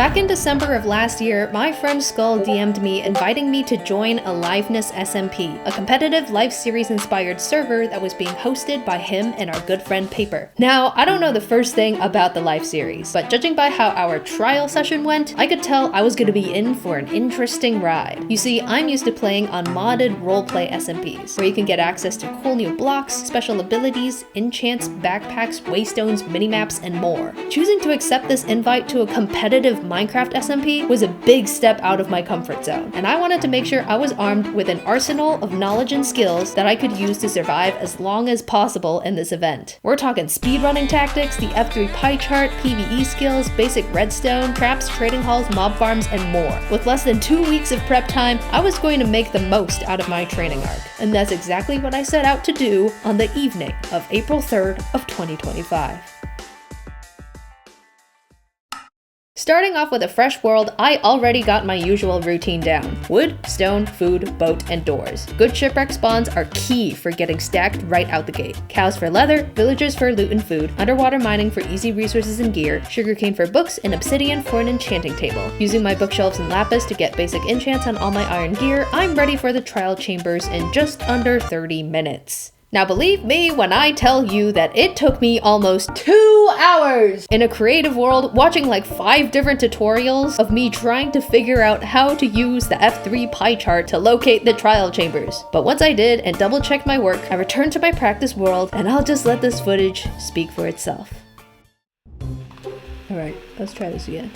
Back in December of last year, my friend Skull DM'd me inviting me to join Aliveness SMP, a competitive life series inspired server that was being hosted by him and our good friend Paper. Now, I don't know the first thing about the life series, but judging by how our trial session went, I could tell I was going to be in for an interesting ride. You see, I'm used to playing on modded roleplay SMPs, where you can get access to cool new blocks, special abilities, enchants, backpacks, waystones, minimaps, and more. Choosing to accept this invite to a competitive Minecraft SMP was a big step out of my comfort zone, and I wanted to make sure I was armed with an arsenal of knowledge and skills that I could use to survive as long as possible in this event. We're talking speedrunning tactics, the F3 pie chart, PvE skills, basic redstone, traps, trading halls, mob farms, and more. With less than 2 weeks of prep time, I was going to make the most out of my training arc, and that's exactly what I set out to do on the evening of April 3rd of 2025. Starting off with a fresh world, I already got my usual routine down. Wood, stone, food, boat, and doors. Good shipwreck spawns are key for getting stacked right out the gate. Cows for leather, villagers for loot and food, underwater mining for easy resources and gear, sugarcane for books, and obsidian for an enchanting table. Using my bookshelves and lapis to get basic enchants on all my iron gear, I'm ready for the trial chambers in just under 30 minutes. Now believe me when I tell you that it took me almost 2 hours in a creative world watching like 5 different tutorials of me trying to figure out how to use the F3 pie chart to locate the trial chambers. But once I did and double checked my work, I returned to my practice world and I'll just let this footage speak for itself. Alright, let's try this again.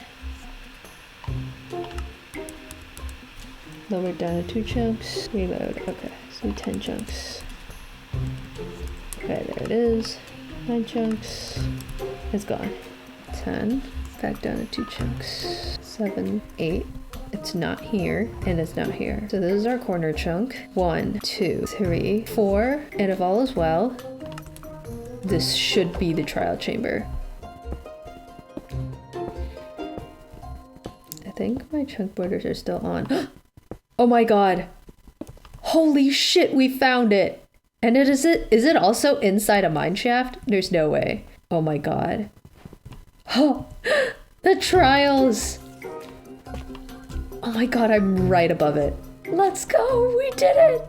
Lower down to 2 chunks, reload, okay, so 10 chunks. Okay, there it is. 9 chunks. It's gone. 10. Back down to 2 chunks. 7, 8. It's not here, and it's not here. So this is our corner chunk. 1, 2, 3, 4. And if all is well, this should be the trial chamber. I think my chunk borders are still on. Oh my god! Holy shit, we found it! And is it also inside a mineshaft? There's no way. Oh my god. Oh, the trials! Oh my god, I'm right above it. Let's go, we did it!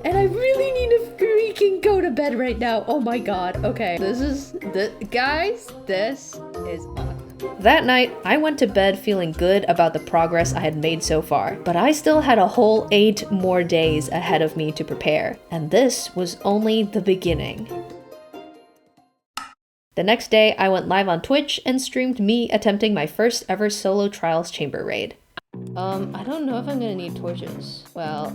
And I really need to freaking go to bed right now. Oh my god, okay. Guys, this is awesome. That night, I went to bed feeling good about the progress I had made so far, but I still had a whole 8 more days ahead of me to prepare, and this was only the beginning. The next day, I went live on Twitch and streamed me attempting my first ever solo trials chamber raid. I don't know if I'm gonna need torches. Well,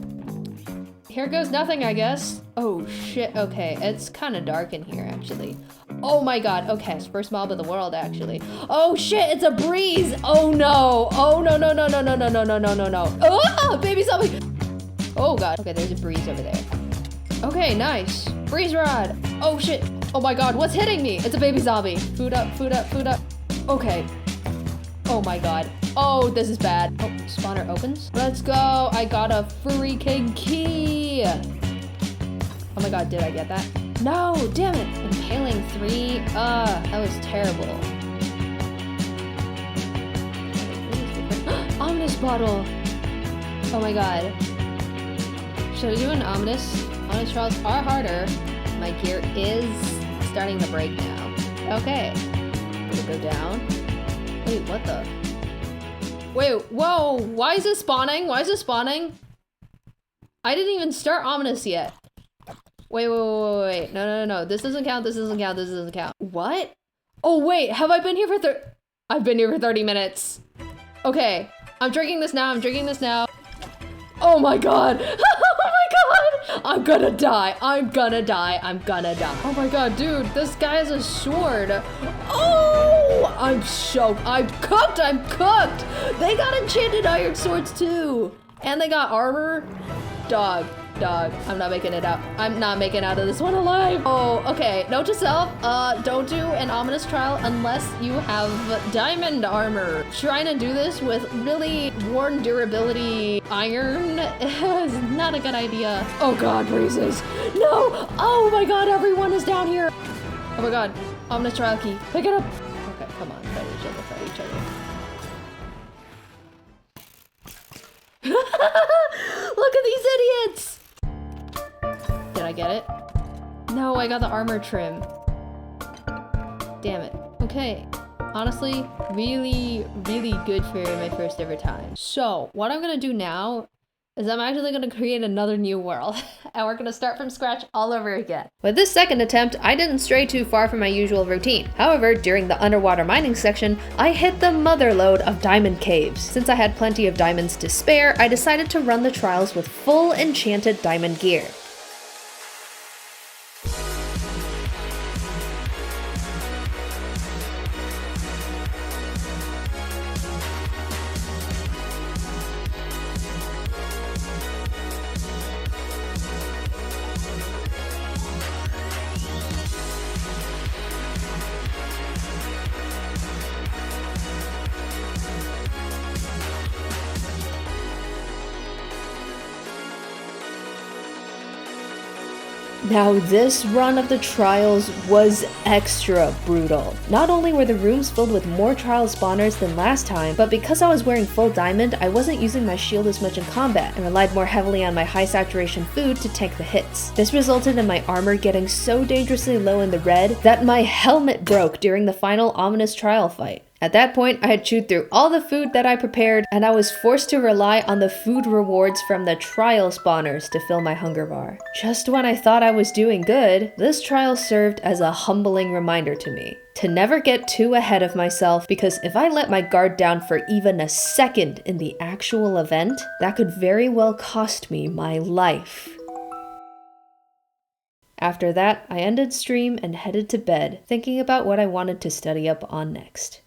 here goes nothing, I guess. Oh shit, okay, it's kind of dark in here actually. Oh my god, okay, it's first mob in the world actually. Oh shit, it's a breeze! Oh no! Oh no no no no no no no no no no no. Oh, baby zombie! Oh god, okay, there's a breeze over there. Okay, nice. Breeze rod! Oh shit! Oh my god, what's hitting me? It's a baby zombie. Food up, food up, food up. Okay. Oh my god. Oh, this is bad. Oh, spawner opens. Let's go. I got a freaking key. Oh my god, did I get that? No, damn it. Impaling 3. That was terrible. Ominous bottle. Oh my god. Should I do an ominous? Ominous trials are harder. My gear is starting to break now. Okay. We'll go down. Wait, what the? Wait, whoa, why is it spawning? Why is it spawning? I didn't even start ominous yet. Wait, no, no, no, no. This doesn't count, this doesn't count, this doesn't count. What? Oh, wait, have I been here for I've been here for 30 minutes. Okay, I'm drinking this now, I'm drinking this now. Oh my god. Oh my god. I'm gonna die. I'm gonna die. I'm gonna die. Oh my god, dude, this guy has a sword. Oh, I'm choked. I'm cooked. I'm cooked. They got enchanted iron swords too. And they got armor. Dog. I'm not making it out. I'm not making out of this one alive. Oh, okay. Note to self, don't do an ominous trial unless you have diamond armor. Trying to do this with really worn durability iron is not a good idea. Oh god, breezes. No! Oh my god, everyone is down here. Oh my god, ominous trial key. Pick it up. Okay, come on, fight each other, fight each other. Look at these idiots! Did I get it? No, I got the armor trim. Damn it. Okay. Honestly, really, really good for my first ever time. So, what I'm gonna do now is I'm actually gonna create another new world. And we're gonna start from scratch all over again. With this second attempt, I didn't stray too far from my usual routine. However, during the underwater mining section, I hit the motherlode of diamond caves. Since I had plenty of diamonds to spare, I decided to run the trials with full enchanted diamond gear. Now this run of the trials was extra brutal. Not only were the rooms filled with more trial spawners than last time, but because I was wearing full diamond, I wasn't using my shield as much in combat and relied more heavily on my high saturation food to tank the hits. This resulted in my armor getting so dangerously low in the red that my helmet broke during the final ominous trial fight. At that point, I had chewed through all the food that I prepared, and I was forced to rely on the food rewards from the trial spawners to fill my hunger bar. Just when I thought I was doing good, this trial served as a humbling reminder to me to never get too ahead of myself, because if I let my guard down for even a second in the actual event, that could very well cost me my life. After that, I ended stream and headed to bed, thinking about what I wanted to study up on next.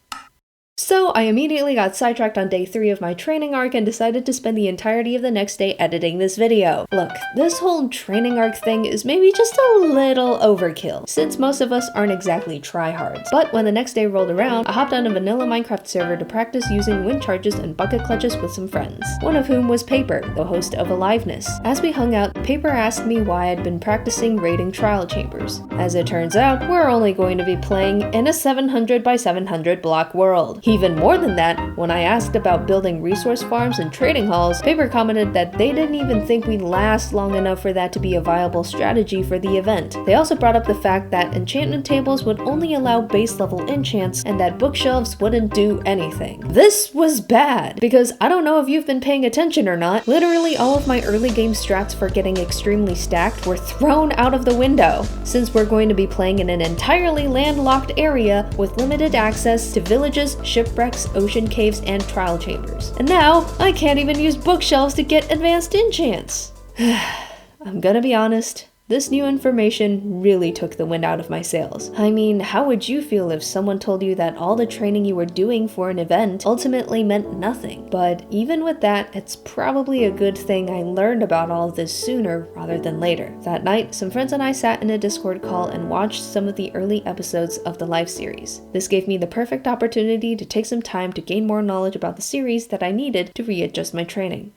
So I immediately got sidetracked on day 3 of my training arc and decided to spend the entirety of the next day editing this video. Look, this whole training arc thing is maybe just a little overkill, since most of us aren't exactly tryhards. But when the next day rolled around, I hopped on a vanilla Minecraft server to practice using wind charges and bucket clutches with some friends, one of whom was Paper, the host of Aliveness. As we hung out, Paper asked me why I'd been practicing raiding trial chambers. As it turns out, we're only going to be playing in a 700 by 700 block world. Even more than that, when I asked about building resource farms and trading halls, Paper commented that they didn't even think we'd last long enough for that to be a viable strategy for the event. They also brought up the fact that enchantment tables would only allow base level enchants and that bookshelves wouldn't do anything. This was bad, because I don't know if you've been paying attention or not, literally all of my early game strats for getting extremely stacked were thrown out of the window, since we're going to be playing in an entirely landlocked area with limited access to villages, shipwrecks, ocean caves, and trial chambers. And now, I can't even use bookshelves to get advanced enchants. I'm gonna be honest, this new information really took the wind out of my sails. I mean, how would you feel if someone told you that all the training you were doing for an event ultimately meant nothing? But even with that, it's probably a good thing I learned about all of this sooner rather than later. That night, some friends and I sat in a Discord call and watched some of the early episodes of the live series. This gave me the perfect opportunity to take some time to gain more knowledge about the series that I needed to readjust my training.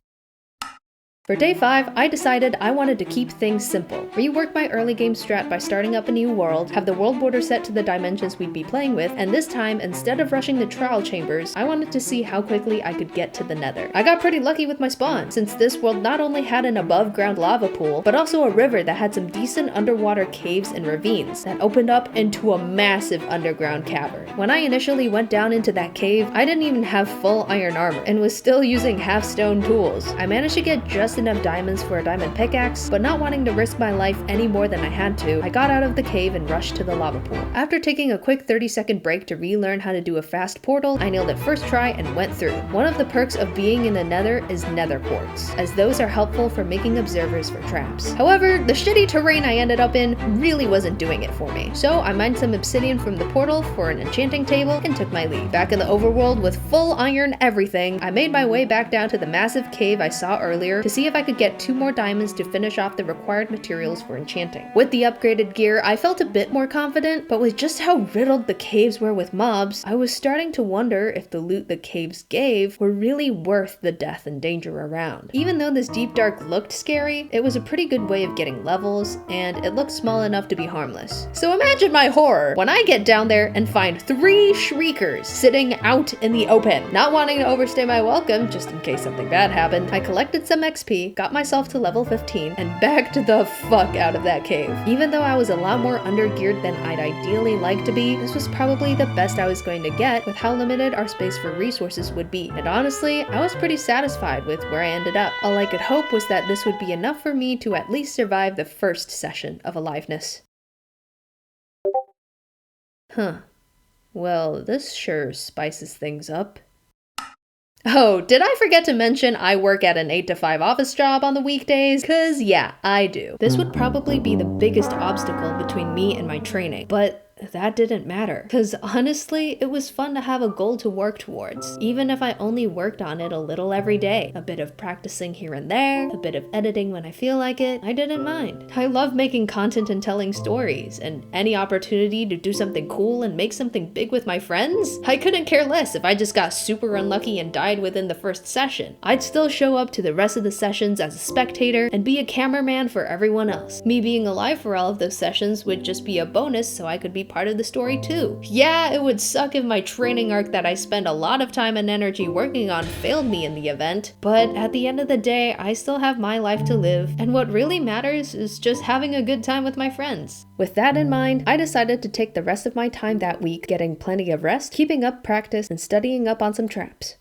For day 5, I decided I wanted to keep things simple. Rework my early game strat by starting up a new world, have the world border set to the dimensions we'd be playing with, and this time, instead of rushing the trial chambers, I wanted to see how quickly I could get to the Nether. I got pretty lucky with my spawn, since this world not only had an above-ground lava pool, but also a river that had some decent underwater caves and ravines that opened up into a massive underground cavern. When I initially went down into that cave, I didn't even have full iron armor, and was still using half-stone tools. I managed to get just enough diamonds for a diamond pickaxe, but not wanting to risk my life any more than I had to, I got out of the cave and rushed to the lava pool. After taking a quick 30-second break to relearn how to do a fast portal, I nailed it first try and went through. One of the perks of being in the Nether is nether quartz, as those are helpful for making observers for traps. However, the shitty terrain I ended up in really wasn't doing it for me, so I mined some obsidian from the portal for an enchanting table and took my leave. Back in the overworld with full iron everything, I made my way back down to the massive cave I saw earlier to see see if I could get 2 more diamonds to finish off the required materials for enchanting. With the upgraded gear, I felt a bit more confident, but with just how riddled the caves were with mobs, I was starting to wonder if the loot the caves gave were really worth the death and danger around. Even though this deep dark looked scary, it was a pretty good way of getting levels, and it looked small enough to be harmless. So imagine my horror when I get down there and find 3 shriekers sitting out in the open. Not wanting to overstay my welcome, just in case something bad happened, I collected some XP, got myself to level 15, and backed the fuck out of that cave. Even though I was a lot more undergeared than I'd ideally like to be, this was probably the best I was going to get with how limited our space for resources would be. And honestly, I was pretty satisfied with where I ended up. All I could hope was that this would be enough for me to at least survive the first session of Aliveness. Huh. Well, this sure spices things up. Oh, did I forget to mention I work at an 8 to 5 office job on the weekdays? 'Cause yeah, I do. This would probably be the biggest obstacle between me and my training, but that didn't matter, because honestly, it was fun to have a goal to work towards, even if I only worked on it a little every day. A bit of practicing here and there, a bit of editing when I feel like it, I didn't mind. I love making content and telling stories, and any opportunity to do something cool and make something big with my friends, I couldn't care less if I just got super unlucky and died within the first session. I'd still show up to the rest of the sessions as a spectator and be a cameraman for everyone else. Me being alive for all of those sessions would just be a bonus so I could be part of the story too. Yeah, it would suck if my training arc that I spent a lot of time and energy working on failed me in the event, but at the end of the day, I still have my life to live, and what really matters is just having a good time with my friends. With that in mind, I decided to take the rest of my time that week getting plenty of rest, keeping up practice, and studying up on some traps.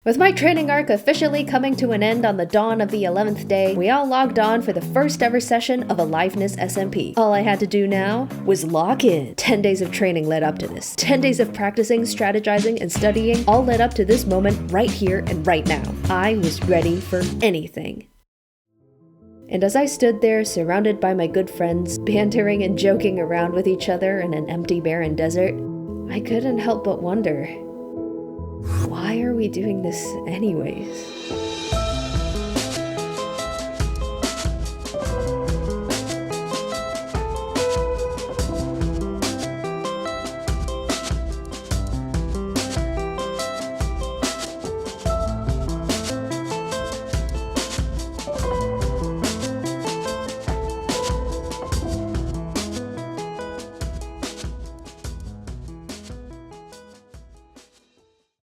With my training arc officially coming to an end on the dawn of the 11th day, we all logged on for the first ever session of Aliveness SMP. All I had to do now was lock in. 10 days of training led up to this. 10 days of practicing, strategizing, and studying all led up to this moment right here and right now. I was ready for anything. And as I stood there, surrounded by my good friends, bantering and joking around with each other in an empty, barren desert, I couldn't help but wonder, why are we doing this anyways?